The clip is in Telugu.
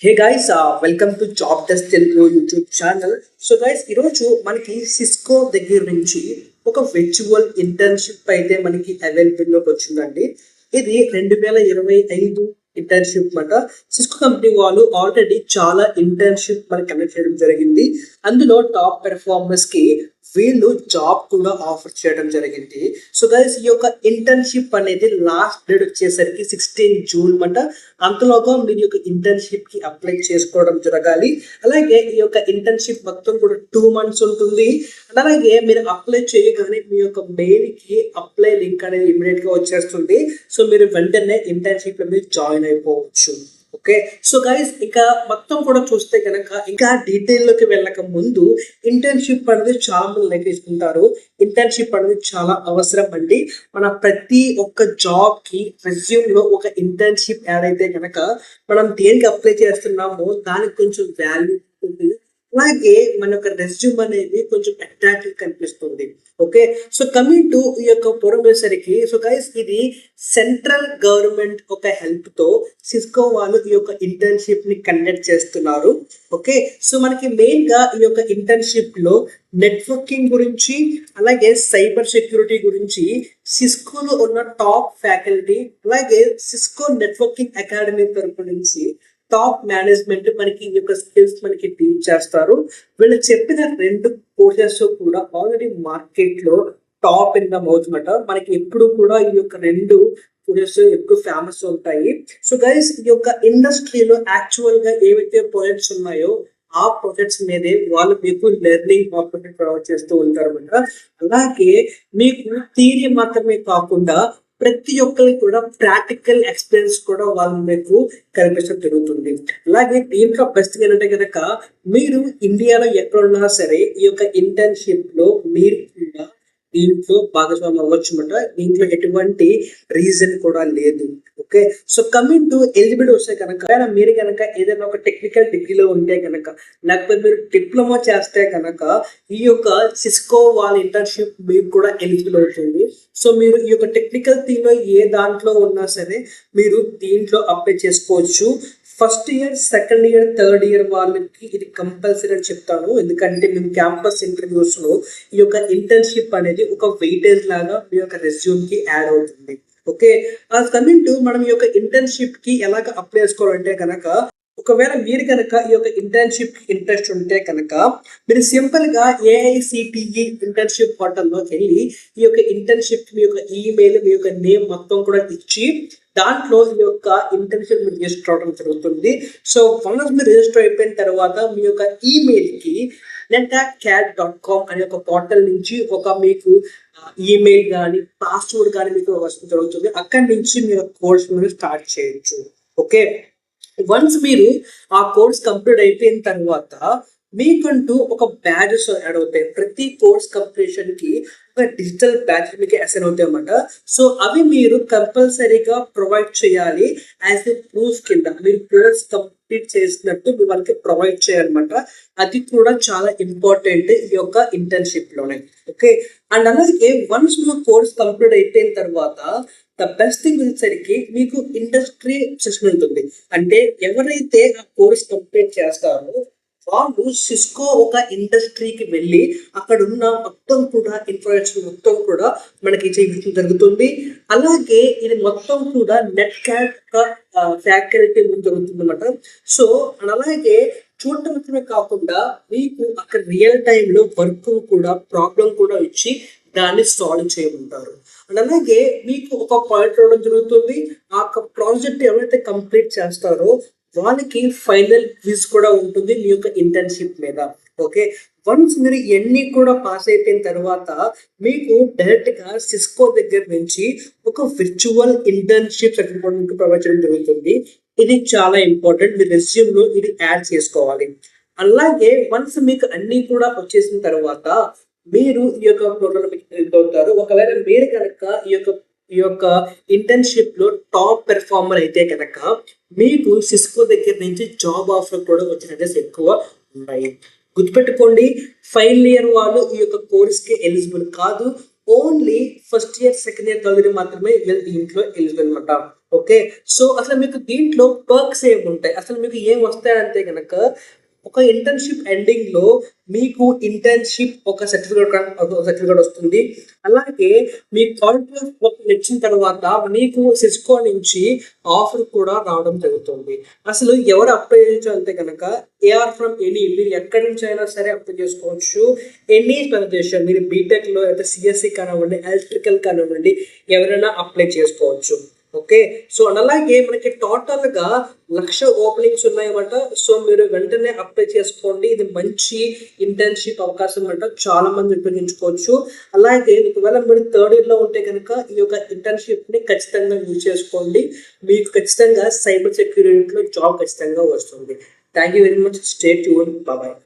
Hey guys, welcome to job desk Telugu YouTube channel. So guys, ఈరోజు మనకి సిస్కో దగ్గర నుంచి ఒక విర్చువల్ ఇంటర్న్షిప్ అయితే మనకి అవైలబుల్లోకి వచ్చిందండి. ఇది 2025 ఇంటర్న్షిప్ మాట. సిస్కో కంపెనీ వాళ్ళు ఆల్రెడీ చాలా ఇంటర్న్షిప్ మనకి కండక్ట్ చేయడం జరిగింది. అందులో టాప్ పెర్ఫార్మర్స్ కి వీళ్ళు జాబ్ కూడా ఆఫర్ చేయడం జరిగింది. సో గైస్, ఈ యొక్క ఇంటర్న్షిప్ అనేది లాస్ట్ డేట్ వచ్చేసరికి 16 జూన్ మాట. అంతలోగా మీరు యొక్క ఇంటర్న్షిప్ కి అప్లై చేసుకోవడం జరగాలి. అలాగే ఈ యొక్క ఇంటర్న్షిప్ మొత్తం కూడా 2 months ఉంటుంది. అలాగే మీరు అప్లై చేయగానే మీ యొక్క మెయిల్ కి అప్లై లింక్ అనేది ఇమీడియట్ గా వచ్చేస్తుంది. సో మీరు వెంటనే ఇంటర్న్షిప్ లో మీరు జాయిన్ అయిపోవచ్చు. ఓకే, సో గైస్, ఇక మొత్తం కూడా చూస్తే కనుక ఇంకా డీటెయిల్ లోకి వెళ్ళక ముందు ఇంటర్న్షిప్ అనేది చాలా మంది లైక్ చేసుకుంటారు. ఇంటర్న్షిప్ అనేది చాలా అవసరం అండి. మన ప్రతి ఒక్క జాబ్ కి రెజ్యూమ్ లో ఒక ఇంటర్న్షిప్ యాడ్ అయితే కనుక మనం దేనికి అప్లై చేస్తున్నామో దానికి కొంచెం వాల్యూ ఉంటుంది. అలాగే మన యొక్క రెజ్యూమ్ అనేది కొంచెం అట్రాక్టివ్ కనిపిస్తుంది. ఓకే, సో కమింగ్ టు ఈ యొక్క పొరమేసరికి, సో గైస్, ఇది సెంట్రల్ గవర్నమెంట్ ఒక హెల్ప్ తో సిస్కో వాళ్ళు ఈ యొక్క ఇంటర్న్షిప్ ని కండక్ట్ చేస్తున్నారు. ఓకే, సో మనకి మెయిన్ గా ఈ యొక్క ఇంటర్న్షిప్ లో నెట్వర్కింగ్ గురించి అలాగే సైబర్ సెక్యూరిటీ గురించి సిస్కోలో ఉన్న టాప్ ఫ్యాకల్టీ అలాగే సిస్కో నెట్వర్కింగ్ అకాడమీ తరపు నుంచి టాప్ మేనేజ్మెంట్ మనకి ఈ యొక్క స్కిల్స్ మనకి టీచ్ చేస్తారు. వీళ్ళు చెప్పిన 2 కోర్సెస్ కూడా ఆల్రెడీ మార్కెట్ లో టాప్ ఇన్ ద మౌత్ మాట. మనకి ఎప్పుడు కూడా ఈ యొక్క 2 కోర్సెస్ ఎక్కువ ఫేమస్ ఉంటాయి. సో గైస్, ఈ యొక్క ఇండస్ట్రీలో యాక్చువల్ గా ఏవైతే ప్రాజెక్ట్స్ ఉన్నాయో ఆ ప్రాజెక్ట్స్ మీదే వాళ్ళు మీకు లెర్నింగ్ ఆపర్చునిటీ ప్రొవైడ్ చేస్తూ ఉంటారు అనమాట. అలాగే మీకు థియరీ మాత్రమే కాకుండా ప్రతి ఒక్కరికి కూడా ప్రాక్టికల్ ఎక్స్పీరియన్స్ కూడా వాళ్ళు మీకు కల్పించడం జరుగుతుంది. అలాగే దీంట్లో బెస్ట్ ఏంటంటే కనుక మీరు ఇండియాలో ఎక్కడున్నా సరే ఈ యొక్క ఇంటర్న్షిప్ లో మీరు కూడా దీంట్లో భాగస్వామ్యం అవ్వచ్చు అనమాట. దీంట్లో ఎటువంటి రీజన్ కూడా లేదు. Okay, so coming to eligibility వస్తే కనుక మీరు కనుక ఏదైనా ఒక టెక్నికల్ డిగ్రీలో ఉంటే కనుక లేకపోతే మీరు డిప్లొమా చేస్తే కనుక ఈ యొక్క సిస్కో వాళ్ళ ఇంటర్న్షిప్ మీకు కూడా ఎలిజిబుల్ అవుతుంది. సో మీరు ఈ యొక్క టెక్నికల్ థీమ్ లో ఏ దాంట్లో ఉన్నా సరే మీరు దీంట్లో అప్లై చేసుకోవచ్చు. First year, second year, third year వాళ్ళకి ఇది కంపల్సరీ అని చెప్తాను. ఎందుకంటే మేము క్యాంపస్ ఇంటర్వ్యూస్ లో ఈ యొక్క ఇంటర్న్షిప్ అనేది ఒక వెయిటేజ్ లాగా మీ యొక్క రెజ్యూమ్ కి యాడ్ అవుతుంది. ఓకే, కమింగ్ టు మనం ఈ యొక్క ఇంటర్న్షిప్ కి ఎలాగ అప్లై చేసుకోవాలంటే కనుక ఒకవేళ మీరు కనుక ఈ యొక్క ఇంటర్న్షిప్ ఇంట్రెస్ట్ ఉంటే కనుక మీరు సింపుల్ గా AICTE ఇంటర్న్షిప్ పోర్టల్లో వెళ్ళి ఈ యొక్క ఇంటర్న్షిప్ మీ యొక్క ఈమెయిల్ మీ యొక్క నేమ్ మొత్తం కూడా ఇచ్చి దాంట్లో ఈ యొక్క ఇంటర్న్షిప్ మీరు రిజిస్టర్ అవడం జరుగుతుంది. సో వన్స్ మీరు రిజిస్టర్ అయిపోయిన తర్వాత మీ యొక్క ఈమెయిల్ కి netacad.com అనే ఒక పోర్టల్ నుంచి ఒక మీకు ఈమెయిల్ కానీ పాస్వర్డ్ కానీ మీకు వస్తుంది జరుగుతుంది. అక్కడి నుంచి మీరు కోర్స్ మీరు స్టార్ట్ చేయొచ్చు. ఓకే, వన్స్ మీరు ఆ కోర్స్ కంప్లీట్ అయిపోయిన తర్వాత మీకంటూ ఒక బ్యాచెస్ యాడ్ అవుతాయి. ప్రతి కోర్స్ కంప్లీషన్ కి ఒక డిజిటల్ బ్యాచ్ మీకు అసైన్ అవుతాయి అన్నమాట. సో అవి మీరు కంపల్సరీగా ప్రొవైడ్ చేయాలి యాజ్ ఎ ప్రూఫ్ కింద. మీరు కోర్స్ కంప్లీట్ చేసినట్టు మీ వాళ్ళకి ప్రొవైడ్ చేయాలన్నమాట. అది కూడా చాలా ఇంపార్టెంట్ ఈ యొక్క ఇంటర్న్షిప్ లోనే. ఓకే, అండ్ అలాగే వన్స్ మీ కోర్స్ కంప్లీట్ అయిపోయిన తర్వాత ద బెస్ట్ థింగ్ వచ్చేసరికి మీకు ఇండస్ట్రీ సెషన్ ఉంటుంది. అంటే ఎవరైతే ఆ కోర్స్ కంప్లీట్ చేస్తారో వాళ్ళు సిస్కో ఒక ఇండస్ట్రీకి వెళ్ళి అక్కడ ఉన్న మొత్తం కూడా ఇన్ఫర్మేషన్ మొత్తం కూడా మనకి చూపించడం జరుగుతుంది. అలాగే ఇది మొత్తం కూడా నెట్కాడ్ ఫ్యాకల్టీ జరుగుతుంది అనమాట. సో అలాగే చూడటం మాత్రమే కాకుండా మీకు అక్కడ రియల్ టైంలో వర్క్ కూడా ప్రాబ్లం కూడా ఇచ్చి దాన్ని సాల్వ్ చేయమంటారు. అండ్ అలాగే మీకు ఒక పాయింట్ రావడం జరుగుతుంది. ఆ ప్రాజెక్ట్ ఎవరైతే కంప్లీట్ చేస్తారో వాళ్ళకి ఫైనల్ క్విజ్ కూడా ఉంటుంది మీ యొక్క ఇంటర్న్షిప్ మీద. ఓకే, వన్స్ మీరు ఎన్ని కూడా పాస్ అయిపోయిన తర్వాత మీకు డైరెక్ట్ గా సిస్కో దగ్గర నుంచి ఒక విర్చువల్ ఇంటర్న్షిప్ సర్టిఫికేట్ ప్రొవైడ్ చేయడం జరుగుతుంది. ఇది చాలా ఇంపార్టెంట్. మీ రెజ్యూమ్ లో ఇది యాడ్ చేసుకోవాలి. అలాగే వన్స్ మీకు అన్ని కూడా వచ్చేసిన తర్వాత మీరు ఈ యొక్క ప్రోగ్రామ్ అవుతారు. ఒకవేళ మీరు కనుక ఈ యొక్క ఇంటర్న్షిప్ లో టాప్ పెర్ఫార్మర్ అయితే కనుక మీకు సిస్కో దగ్గర నుంచి జాబ్ ఆఫర్ కూడా వచ్చిన ఎక్కువ ఉన్నాయి. గుర్తుపెట్టుకోండి, ఫైనల్ ఇయర్ వాళ్ళు ఈ యొక్క కోర్స్ కి ఎలిజిబుల్ కాదు. Only first year, second year, third year మాత్రమే దీంట్లో ఎలిజిబుల్ అనమాట. ఓకే, సో అసలు మీకు దీంట్లో పర్క్స్ ఏమి ఉంటాయి, అసలు మీకు ఏం వస్తాయంటే కనుక ఒక ఇంటర్న్షిప్ ఎండింగ్ లో మీకు ఇంటర్న్షిప్ ఒక సర్టిఫికేట్ వస్తుంది. అలాగే మీ కాంట్రాక్ట్ ఇచ్చిన తర్వాత మీకు సిస్కో నుంచి ఆఫర్ కూడా రావడం జరుగుతుంది. అసలు ఎవరు అప్లై చేయొచ్చు అంటే కనుక ఏఆర్ ఫ్రమ్ ఎనీ, మీరు ఎక్కడి నుంచి అయినా సరే అప్లై చేసుకోవచ్చు. ఎనీ ప్రదేశం, మీరు బీటెక్ లో అయితే సిఎస్సి కానివ్వండి, ఎలక్ట్రికల్ కానివ్వండి, ఎవరైనా అప్లై చేసుకోవచ్చు. ఓకే, సో అలాగే మనకి టోటల్ గా 1,00,000 ఓపెనింగ్స్ ఉన్నాయన్నమాట. సో మీరు వెంటనే అప్లై చేసుకోండి, ఇది మంచి ఇంటర్న్షిప్ అవకాశం అంట, చాలా మంది ఉపయోగించుకోవచ్చు. అలాగే ఒకవేళ మీరు థర్డ్ ఇయర్ లో ఉంటే కనుక ఈ యొక్క ఇంటర్న్షిప్ ని ఖచ్చితంగా యూజ్ చేసుకోండి, మీకు ఖచ్చితంగా సైబర్ సెక్యూరిటీలో జాబ్ ఖచ్చితంగా వస్తుంది. Thank you very much, stay tune, bye.